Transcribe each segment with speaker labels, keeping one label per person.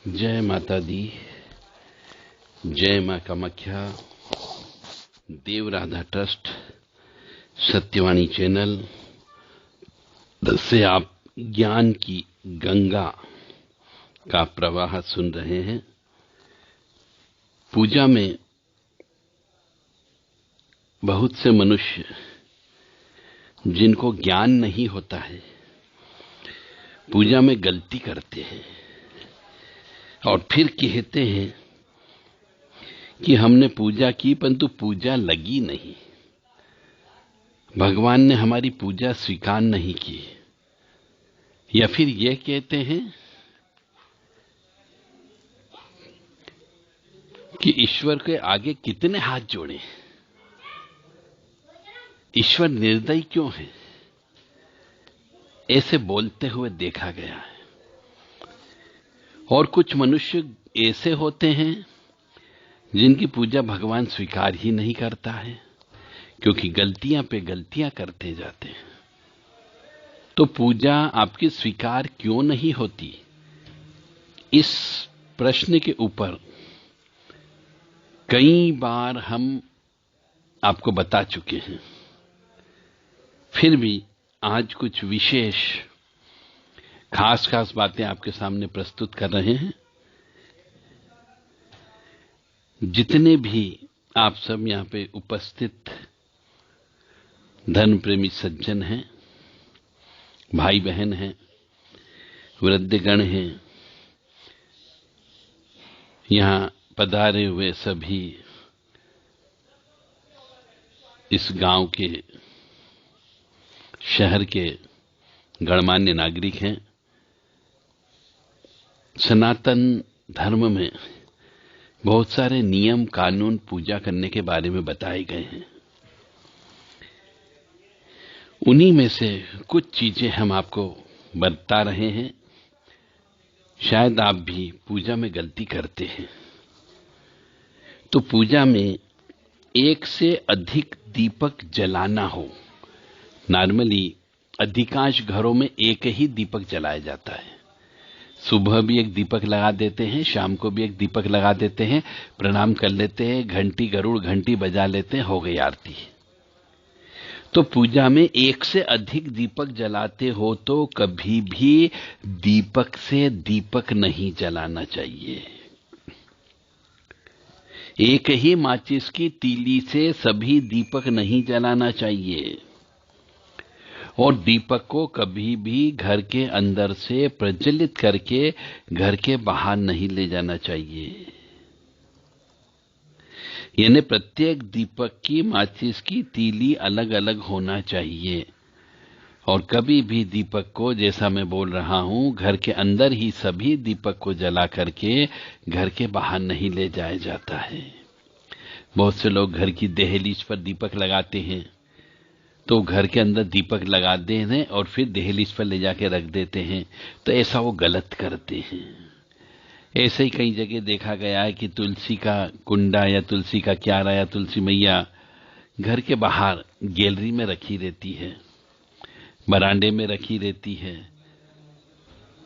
Speaker 1: जय माता दी, जय मां कामाख्या, देव राधा ट्रस्ट, सत्यवाणी चैनल से आप ज्ञान की गंगा का प्रवाह सुन रहे हैं। पूजा में बहुत से मनुष्य जिनको ज्ञान नहीं होता है, पूजा में गलती करते हैं और फिर कहते हैं कि हमने पूजा की परंतु पूजा लगी नहीं, भगवान ने हमारी पूजा स्वीकार नहीं की। या फिर यह कहते हैं कि ईश्वर के आगे कितने हाथ जोड़े, ईश्वर निर्दयी क्यों है, ऐसे बोलते हुए देखा गया है। और कुछ मनुष्य ऐसे होते हैं जिनकी पूजा भगवान स्वीकार ही नहीं करता है, क्योंकि गलतियां पे गलतियां करते जाते हैं। तो पूजा आपकी स्वीकार क्यों नहीं होती, इस प्रश्न के ऊपर कई बार हम आपको बता चुके हैं। फिर भी आज कुछ विशेष खास बातें आपके सामने प्रस्तुत कर रहे हैं। जितने भी आप सब यहां पे उपस्थित धर्म प्रेमी सज्जन हैं, भाई बहन हैं, वृद्धगण हैं, यहां पधारे हुए सभी इस गांव के, शहर के गणमान्य नागरिक हैं। सनातन धर्म में बहुत सारे नियम कानून पूजा करने के बारे में बताए गए हैं। उन्हीं में से कुछ चीजें हम आपको बता रहे हैं। शायद आप भी पूजा में गलती करते हैं। तो पूजा में एक से अधिक दीपक जलाना हो। नॉर्मली अधिकांश घरों में एक ही दीपक जलाया जाता है। सुबह भी एक दीपक लगा देते हैं, शाम को भी एक दीपक लगा देते हैं, प्रणाम कर लेते हैं, घंटी गरुड़ घंटी बजा लेते हैं, हो गई आरती। तो पूजा में एक से अधिक दीपक जलाते हो तो कभी भी दीपक से दीपक नहीं जलाना चाहिए। एक ही माचिस की तीली से सभी दीपक नहीं जलाना चाहिए। और दीपक को कभी भी घर के अंदर से प्रज्वलित करके घर के बाहर नहीं ले जाना चाहिए। यानी प्रत्येक दीपक की माचिस की तीली अलग अलग होना चाहिए। और कभी भी दीपक को, जैसा मैं बोल रहा हूं, घर के अंदर ही सभी दीपक को जला करके घर के बाहर नहीं ले जाया जाता है। बहुत से लोग घर की दहलीज पर दीपक लगाते हैं, तो घर के अंदर दीपक लगा देते हैं और फिर दहलीज पर ले जाके रख देते हैं। तो ऐसा वो गलत करते हैं। ऐसे ही कई जगह देखा गया है कि तुलसी का कुंडा या तुलसी का क्यारा या तुलसी मैया घर के बाहर गैलरी में रखी रहती है, बरांडे में रखी रहती है।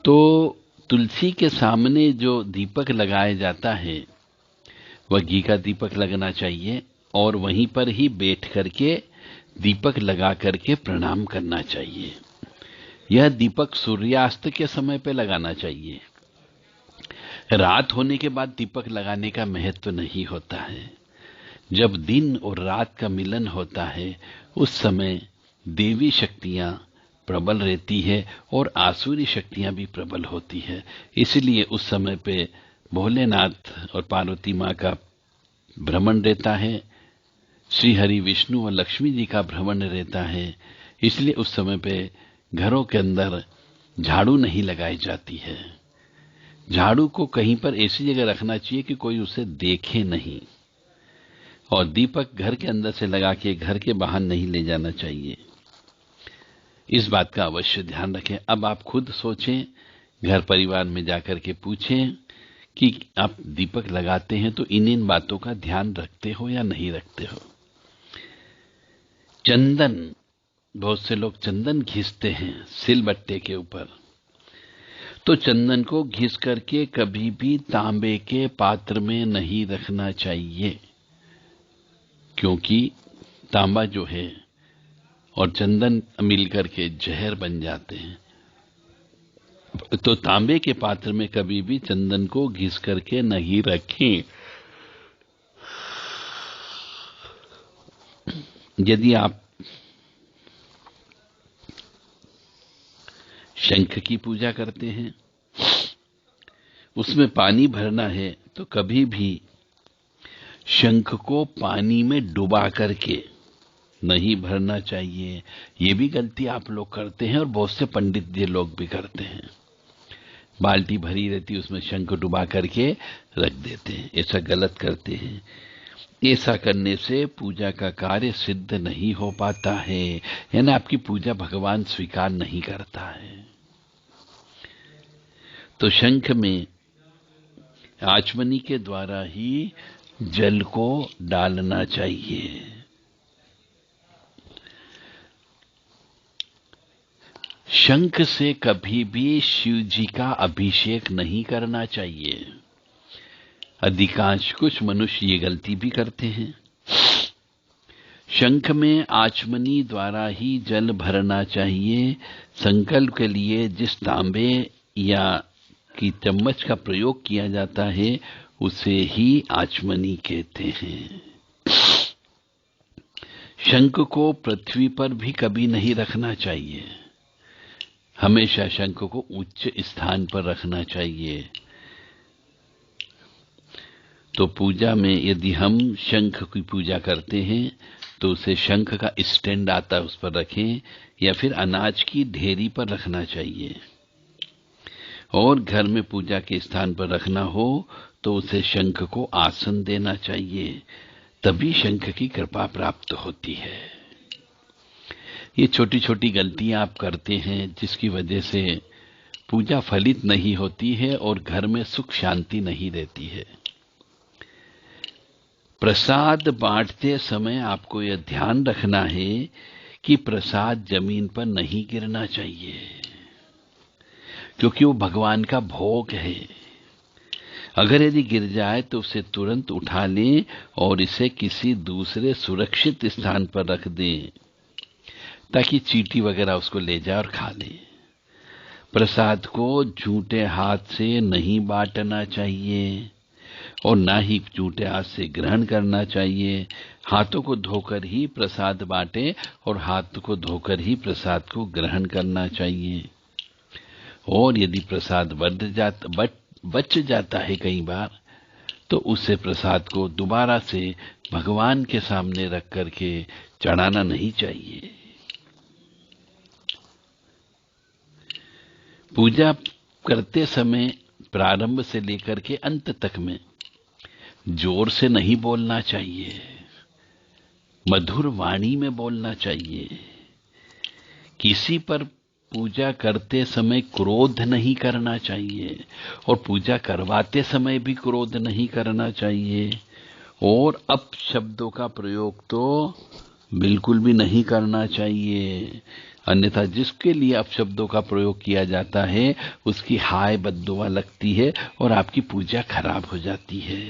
Speaker 1: तो तुलसी के सामने जो दीपक लगाया जाता है वह घी का दीपक लगना चाहिए और वहीं पर ही बैठ करके दीपक लगा करके प्रणाम करना चाहिए। यह दीपक सूर्यास्त के समय पे लगाना चाहिए। रात होने के बाद दीपक लगाने का महत्व नहीं होता है। जब दिन और रात का मिलन होता है उस समय देवी शक्तियां प्रबल रहती है और आसुरी शक्तियां भी प्रबल होती है। इसलिए उस समय पे भोलेनाथ और पार्वती मां का भ्रमण रहता है, श्री हरि विष्णु और लक्ष्मी जी का भ्रमण रहता है। इसलिए उस समय पे घरों के अंदर झाड़ू नहीं लगाई जाती है। झाड़ू को कहीं पर ऐसी जगह रखना चाहिए कि कोई उसे देखे नहीं, और दीपक घर के अंदर से लगा के घर के बाहर नहीं ले जाना चाहिए। इस बात का अवश्य ध्यान रखें। अब आप खुद सोचें, घर परिवार में जाकर के पूछें कि आप दीपक लगाते हैं तो इन बातों का ध्यान रखते हो या नहीं रखते हो। चंदन, बहुत से लोग चंदन घिसते हैं सिलबट्टे के ऊपर, तो चंदन को घिस करके कभी भी तांबे के पात्र में नहीं रखना चाहिए, क्योंकि तांबा जो है और चंदन मिलकर के जहर बन जाते हैं। तो तांबे के पात्र में कभी भी चंदन को घिस करके नहीं रखें। यदि आप शंख की पूजा करते हैं, उसमें पानी भरना है, तो कभी भी शंख को पानी में डुबा करके नहीं भरना चाहिए। ये भी गलती आप लोग करते हैं और बहुत से पंडित जी लोग भी करते हैं। बाल्टी भरी रहती, उसमें शंख डुबा करके रख देते हैं। ऐसा गलत करते हैं। ऐसा करने से पूजा का कार्य सिद्ध नहीं हो पाता है, यानी आपकी पूजा भगवान स्वीकार नहीं करता है। तो शंख में आचमनी के द्वारा ही जल को डालना चाहिए। शंख से कभी भी शिव जी का अभिषेक नहीं करना चाहिए। अधिकांश कुछ मनुष्य ये गलती भी करते हैं। शंख में आचमनी द्वारा ही जल भरना चाहिए। संकल्प के लिए जिस तांबे या की चम्मच का प्रयोग किया जाता है उसे ही आचमनी कहते हैं। शंख को पृथ्वी पर भी कभी नहीं रखना चाहिए। हमेशा शंख को उच्च स्थान पर रखना चाहिए। तो पूजा में यदि हम शंख की पूजा करते हैं तो उसे शंख का स्टैंड आता है, उस पर रखें, या फिर अनाज की ढेरी पर रखना चाहिए। और घर में पूजा के स्थान पर रखना हो तो उसे शंख को आसन देना चाहिए, तभी शंख की कृपा प्राप्त होती है। ये छोटी छोटी गलतियां आप करते हैं जिसकी वजह से पूजा फलित नहीं होती है और घर में सुख शांति नहीं रहती है। प्रसाद बांटते समय आपको यह ध्यान रखना है कि प्रसाद जमीन पर नहीं गिरना चाहिए, क्योंकि वो भगवान का भोग है। अगर यदि गिर जाए तो उसे तुरंत उठा लें और इसे किसी दूसरे सुरक्षित स्थान पर रख दें, ताकि चींटी वगैरह उसको ले जाए और खा ले। प्रसाद को झूठे हाथ से नहीं बांटना चाहिए और ना ही झूठे हाथ से ग्रहण करना चाहिए। हाथों को धोकर ही प्रसाद बांटे और हाथ को धोकर ही प्रसाद को ग्रहण करना चाहिए। और यदि प्रसाद बच जाता है कई बार, तो उसे प्रसाद को दोबारा से भगवान के सामने रख करके चढ़ाना नहीं चाहिए। पूजा करते समय प्रारंभ से लेकर के अंत तक में जोर से नहीं बोलना चाहिए, मधुर वाणी में बोलना चाहिए। किसी पर पूजा करते समय क्रोध नहीं करना चाहिए और पूजा करवाते समय भी क्रोध नहीं करना चाहिए। और अपशब्दों का प्रयोग तो बिल्कुल भी नहीं करना चाहिए, अन्यथा जिसके लिए अपशब्दों का प्रयोग किया जाता है उसकी हाय बद्दुआ लगती है और आपकी पूजा खराब हो जाती है,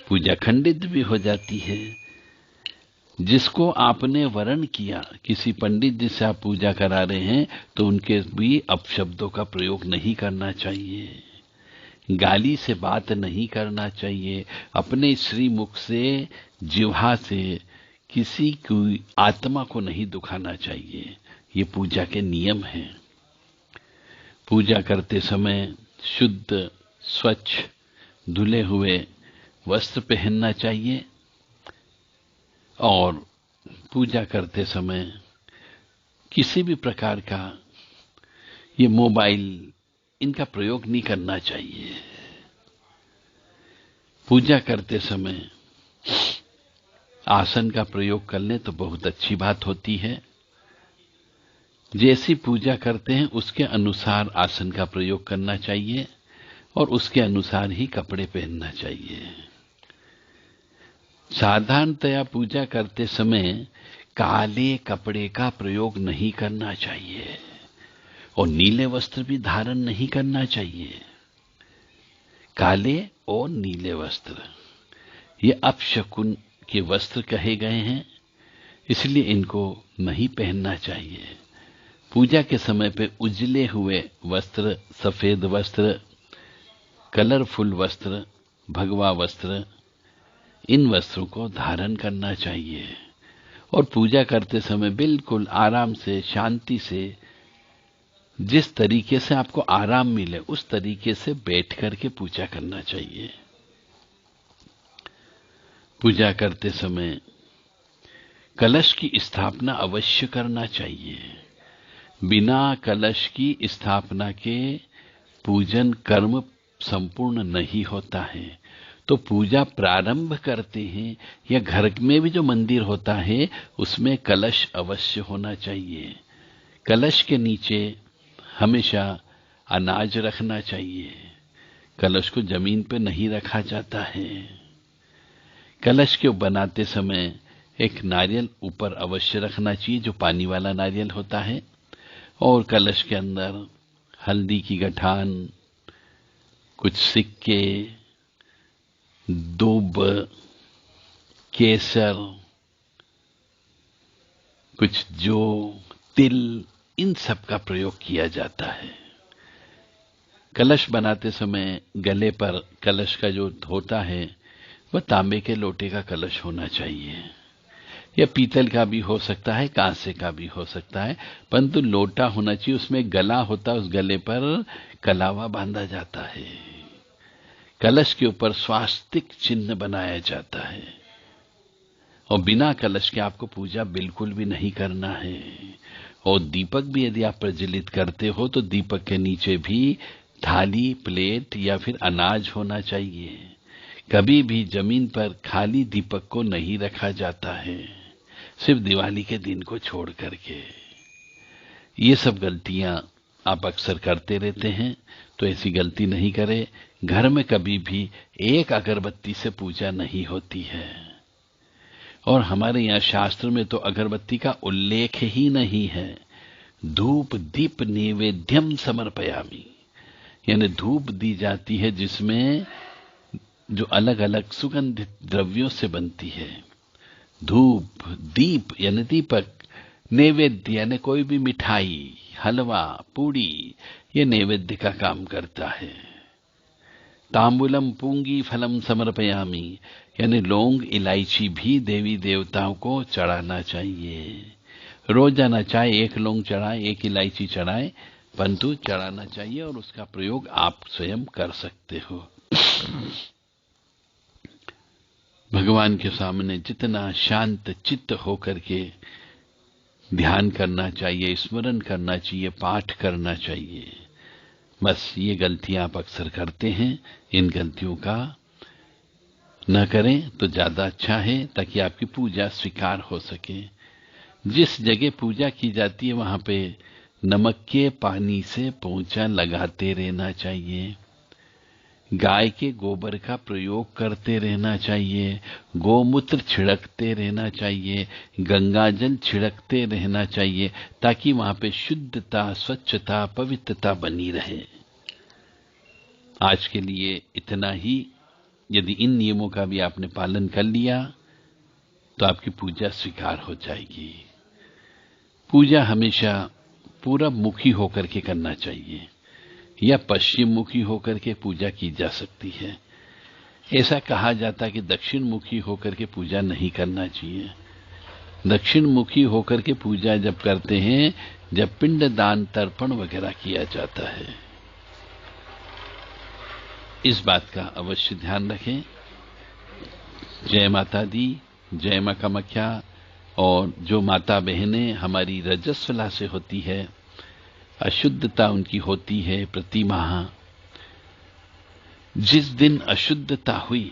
Speaker 1: पूजा खंडित भी हो जाती है। जिसको आपने वरण किया, किसी पंडित जिससे आप पूजा करा रहे हैं, तो उनके भी अपशब्दों का प्रयोग नहीं करना चाहिए। गाली से बात नहीं करना चाहिए। अपने श्रीमुख से, जिह्वा से किसी की आत्मा को नहीं दुखाना चाहिए। ये पूजा के नियम हैं। पूजा करते समय शुद्ध, स्वच्छ, धुले हुए वस्त्र पहनना चाहिए और पूजा करते समय किसी भी प्रकार का ये मोबाइल, इनका प्रयोग नहीं करना चाहिए। पूजा करते समय आसन का प्रयोग कर लें तो बहुत अच्छी बात होती है। जैसी पूजा करते हैं उसके अनुसार आसन का प्रयोग करना चाहिए और उसके अनुसार ही कपड़े पहनना चाहिए। साधारणतया पूजा करते समय काले कपड़े का प्रयोग नहीं करना चाहिए और नीले वस्त्र भी धारण नहीं करना चाहिए। काले और नीले वस्त्र ये अपशकुन के वस्त्र कहे गए हैं, इसलिए इनको नहीं पहनना चाहिए। पूजा के समय पे उजले हुए वस्त्र, सफेद वस्त्र, कलरफुल वस्त्र, भगवा वस्त्र, इन वस्त्रों को धारण करना चाहिए और पूजा करते समय बिल्कुल आराम से, शांति से, जिस तरीके से आपको आराम मिले उस तरीके से बैठ करके पूजा करना चाहिए। पूजा करते समय कलश की स्थापना अवश्य करना चाहिए। बिना कलश की स्थापना के पूजन कर्म संपूर्ण नहीं होता है। तो पूजा प्रारंभ करते हैं या घर में भी जो मंदिर होता है उसमें कलश अवश्य होना चाहिए। कलश के नीचे हमेशा अनाज रखना चाहिए। कलश को जमीन पे नहीं रखा जाता है। कलश को बनाते समय एक नारियल ऊपर अवश्य रखना चाहिए, जो पानी वाला नारियल होता है, और कलश के अंदर हल्दी की गठान, कुछ सिक्के, दूब, केसर, कुछ जौ, तिल, इन सब का प्रयोग किया जाता है। कलश बनाते समय गले पर कलश का जो होता है वह तांबे के लोटे का कलश होना चाहिए, या पीतल का भी हो सकता है, कांसे का भी हो सकता है, परंतु लोटा होना चाहिए। उसमें गला होता है, उस गले पर कलावा बांधा जाता है। कलश के ऊपर स्वास्तिक चिन्ह बनाया जाता है और बिना कलश के आपको पूजा बिल्कुल भी नहीं करना है। और दीपक भी यदि आप प्रज्वलित करते हो तो दीपक के नीचे भी थाली, प्लेट या फिर अनाज होना चाहिए। कभी भी जमीन पर खाली दीपक को नहीं रखा जाता है, सिर्फ दिवाली के दिन को छोड़ करके। ये सब गलतियां आप अक्सर करते रहते हैं, तो ऐसी गलती नहीं करें। घर में कभी भी एक अगरबत्ती से पूजा नहीं होती है, और हमारे यहाँ शास्त्र में तो अगरबत्ती का उल्लेख ही नहीं है। धूप दीप नैवेद्यम समर्पयामि, यानी धूप दी जाती है जिसमें जो अलग अलग सुगंधित द्रव्यों से बनती है। धूप, दीप यानी दीपक, नैवेद्य यानी कोई भी मिठाई, हलवा, पूड़ी, ये नैवेद्य का काम करता है। तांबूलम पूंगी फलम समर्पयामि, यानी लौंग, इलायची भी देवी देवताओं को चढ़ाना चाहिए। रोजाना चाहे एक लौंग चढ़ाए, एक इलायची चढ़ाए, परंतु चढ़ाना चाहिए, और उसका प्रयोग आप स्वयं कर सकते हो। भगवान के सामने जितना शांत चित्त होकर के ध्यान करना चाहिए, स्मरण करना चाहिए, पाठ करना चाहिए। बस ये गलतियां आप अक्सर करते हैं, इन गलतियों का न करें तो ज्यादा अच्छा है, ताकि आपकी पूजा स्वीकार हो सके। जिस जगह पूजा की जाती है वहां पे नमक के पानी से पोंछा लगाते रहना चाहिए। गाय के गोबर का प्रयोग करते रहना चाहिए। गोमूत्र छिड़कते रहना चाहिए। गंगा जल छिड़कते रहना चाहिए, ताकि वहां पे शुद्धता, स्वच्छता, पवित्रता बनी रहे। आज के लिए इतना ही। यदि इन नियमों का भी आपने पालन कर लिया तो आपकी पूजा स्वीकार हो जाएगी। पूजा हमेशा पूरब मुखी होकर के करना चाहिए, या पश्चिम मुखी होकर के पूजा की जा सकती है। ऐसा कहा जाता कि दक्षिण मुखी होकर के पूजा नहीं करना चाहिए। दक्षिण मुखी होकर के पूजा जब करते हैं, जब पिंड दान, तर्पण वगैरह किया जाता है। इस बात का अवश्य ध्यान रखें। जय माता दी, जय मां कामाख्या। और जो माता बहनें हमारी रजस्वला से होती है, अशुद्धता उनकी होती है प्रति माह, जिस दिन अशुद्धता हुई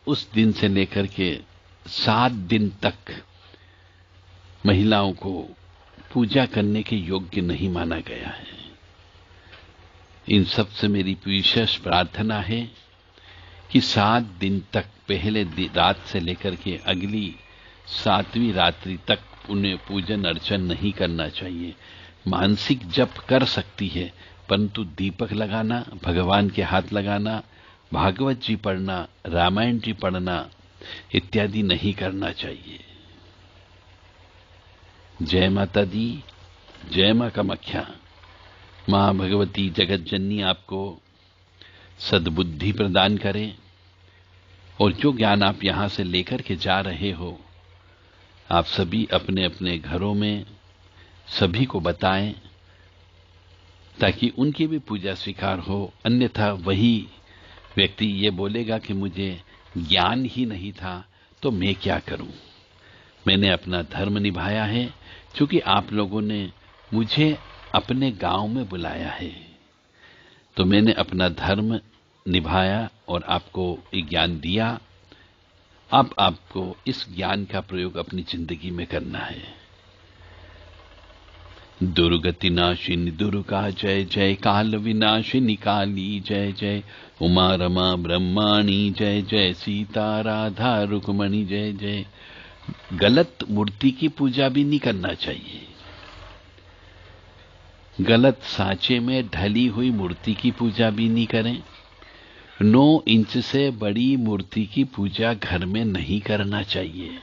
Speaker 1: उस दिन से लेकर के 7 दिन तक महिलाओं को पूजा करने के योग्य नहीं माना गया है। इन सब से मेरी विशेष प्रार्थना है कि 7 दिन तक, पहले रात से लेकर के अगली 7वीं रात्रि तक उन्हें पूजन अर्चन नहीं करना चाहिए। मानसिक जप कर सकती है, परंतु दीपक लगाना, भगवान के हाथ लगाना, भागवत जी पढ़ना, रामायण जी पढ़ना इत्यादि नहीं करना चाहिए। जय माता दी, जय मां कामाख्या। मां भगवती जगत जननी आपको सद्बुद्धि प्रदान करें और जो ज्ञान आप यहां से लेकर के जा रहे हो, आप सभी अपने अपने घरों में सभी को बताएं, ताकि उनकी भी पूजा स्वीकार हो। अन्यथा वही व्यक्ति ये बोलेगा कि मुझे ज्ञान ही नहीं था, तो मैं क्या करूं। मैंने अपना धर्म निभाया है, क्योंकि आप लोगों ने मुझे अपने गांव में बुलाया है, तो मैंने अपना धर्म निभाया और आपको ज्ञान दिया। अब आपको इस ज्ञान का प्रयोग अपनी जिंदगी में करना है। दुर्गति नाशिनी दुर्गा जय जय, काल विनाशिनी काली जय जय, उमा रमा ब्रह्माणी जय जय, सीता राधा रुक्मणी जय जय। गलत मूर्ति की पूजा भी नहीं करना चाहिए। गलत सांचे में ढली हुई मूर्ति की पूजा भी नहीं करें। 9 इंच से बड़ी मूर्ति की पूजा घर में नहीं करना चाहिए।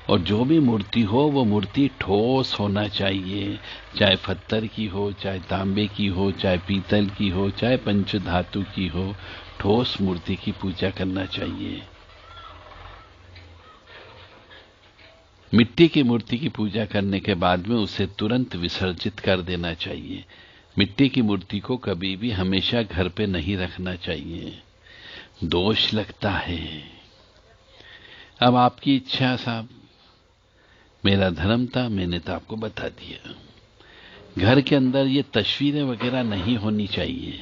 Speaker 1: और जो भी मूर्ति हो वो मूर्ति ठोस होना चाहिए, चाहे पत्थर की हो, चाहे तांबे की हो, चाहे पीतल की हो, चाहे पंचधातु की हो, ठोस मूर्ति की पूजा करना चाहिए। मिट्टी की मूर्ति की पूजा करने के बाद में उसे तुरंत विसर्जित कर देना चाहिए। मिट्टी की मूर्ति को कभी भी हमेशा घर पे नहीं रखना चाहिए, दोष लगता है। अब आपकी इच्छा साहब, मेरा धर्म था, मैंने तो आपको बता दिया। घर के अंदर ये तस्वीरें वगैरह नहीं होनी चाहिए।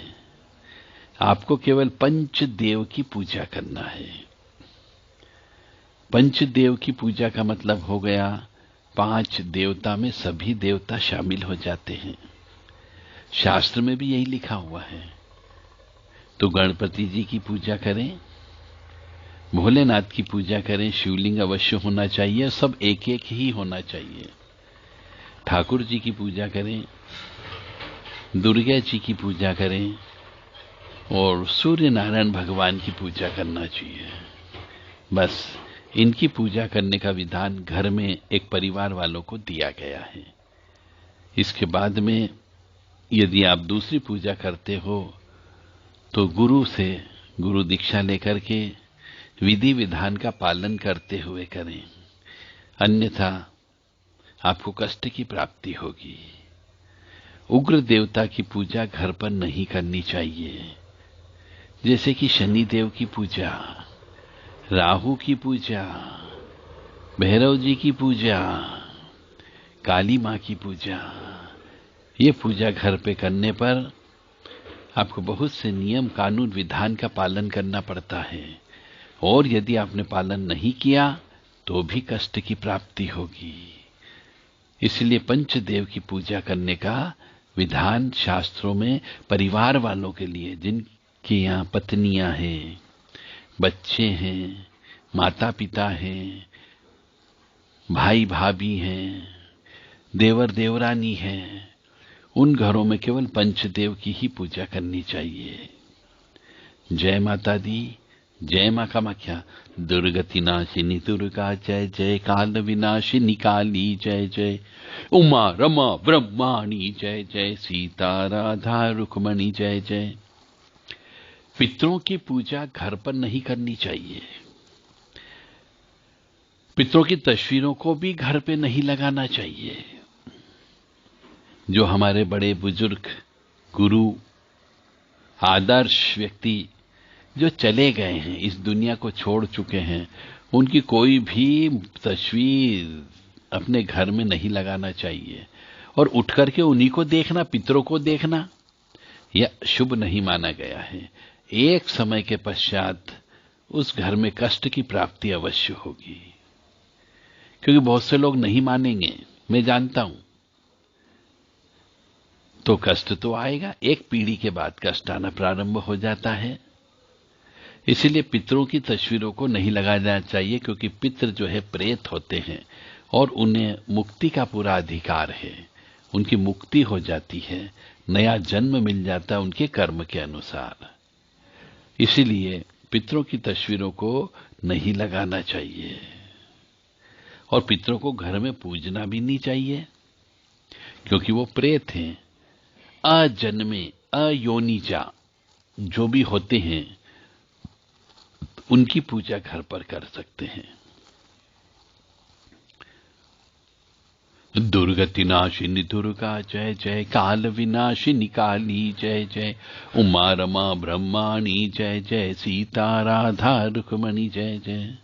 Speaker 1: आपको केवल पंचदेव की पूजा करना है। पंचदेव की पूजा का मतलब हो गया 5 देवता में सभी देवता शामिल हो जाते हैं। शास्त्र में भी यही लिखा हुआ है। तो गणपति जी की पूजा करें, भोलेनाथ की पूजा करें, शिवलिंग अवश्य होना चाहिए, सब एक एक ही होना चाहिए। ठाकुर जी की पूजा करें, दुर्गा जी की पूजा करें और सूर्य नारायण भगवान की पूजा करना चाहिए। बस इनकी पूजा करने का विधान घर में एक परिवार वालों को दिया गया है। इसके बाद में यदि आप दूसरी पूजा करते हो तो गुरु से गुरु दीक्षा लेकर के विधि विधान का पालन करते हुए करें, अन्यथा आपको कष्ट की प्राप्ति होगी। उग्र देवता की पूजा घर पर नहीं करनी चाहिए, जैसे कि शनि देव की पूजा, राहु की पूजा, भैरव जी की पूजा, काली मां की पूजा। ये पूजा घर पे करने पर आपको बहुत से नियम कानून विधान का पालन करना पड़ता है, और यदि आपने पालन नहीं किया तो भी कष्ट की प्राप्ति होगी। इसलिए पंचदेव की पूजा करने का विधान शास्त्रों में परिवार वालों के लिए, जिनके यहाँ पत्नियां हैं, बच्चे हैं, माता पिता हैं, भाई भाभी हैं, देवर देवरानी हैं, उन घरों में केवल पंचदेव की ही पूजा करनी चाहिए। जय माता दी, जय मां कामाख्या। दुर्गति नाशिनी दुर्गा जय जय, काल विनाशिनी काली जय जय, उमा रमा ब्रह्माणी जय जय, सीता राधा रुक्मणी जय जय। पितरों की पूजा घर पर नहीं करनी चाहिए। पितरों की तस्वीरों को भी घर पे नहीं लगाना चाहिए। जो हमारे बड़े बुजुर्ग गुरु आदर्श व्यक्ति जो चले गए हैं, इस दुनिया को छोड़ चुके हैं, उनकी कोई भी तस्वीर अपने घर में नहीं लगाना चाहिए। और उठ करके उन्हीं को देखना, पितरों को देखना, यह शुभ नहीं माना गया है। एक समय के पश्चात उस घर में कष्ट की प्राप्ति अवश्य होगी, क्योंकि बहुत से लोग नहीं मानेंगे, मैं जानता हूं। तो कष्ट तो आएगा, एक पीढ़ी के बाद कष्ट आना प्रारंभ हो जाता है। इसीलिए पितरों की तस्वीरों को नहीं लगाना चाहिए, क्योंकि पितर जो है प्रेत होते हैं और उन्हें मुक्ति का पूरा अधिकार है। उनकी मुक्ति हो जाती है, नया जन्म मिल जाता है उनके कर्म के अनुसार। इसीलिए पितरों की तस्वीरों को नहीं लगाना चाहिए और पितरों को घर में पूजना भी नहीं चाहिए, क्योंकि वो प्रेत हैं, अजन्मे अयोनिजा जो भी होते हैं उनकी पूजा घर पर कर सकते हैं। दुर्गति नाशिनी दुर्गा जय जय, काल विनाशिनी काली जय जय, उमा रमा ब्रह्माणी जय जय, सीता राधा रुक्मणी जय जय।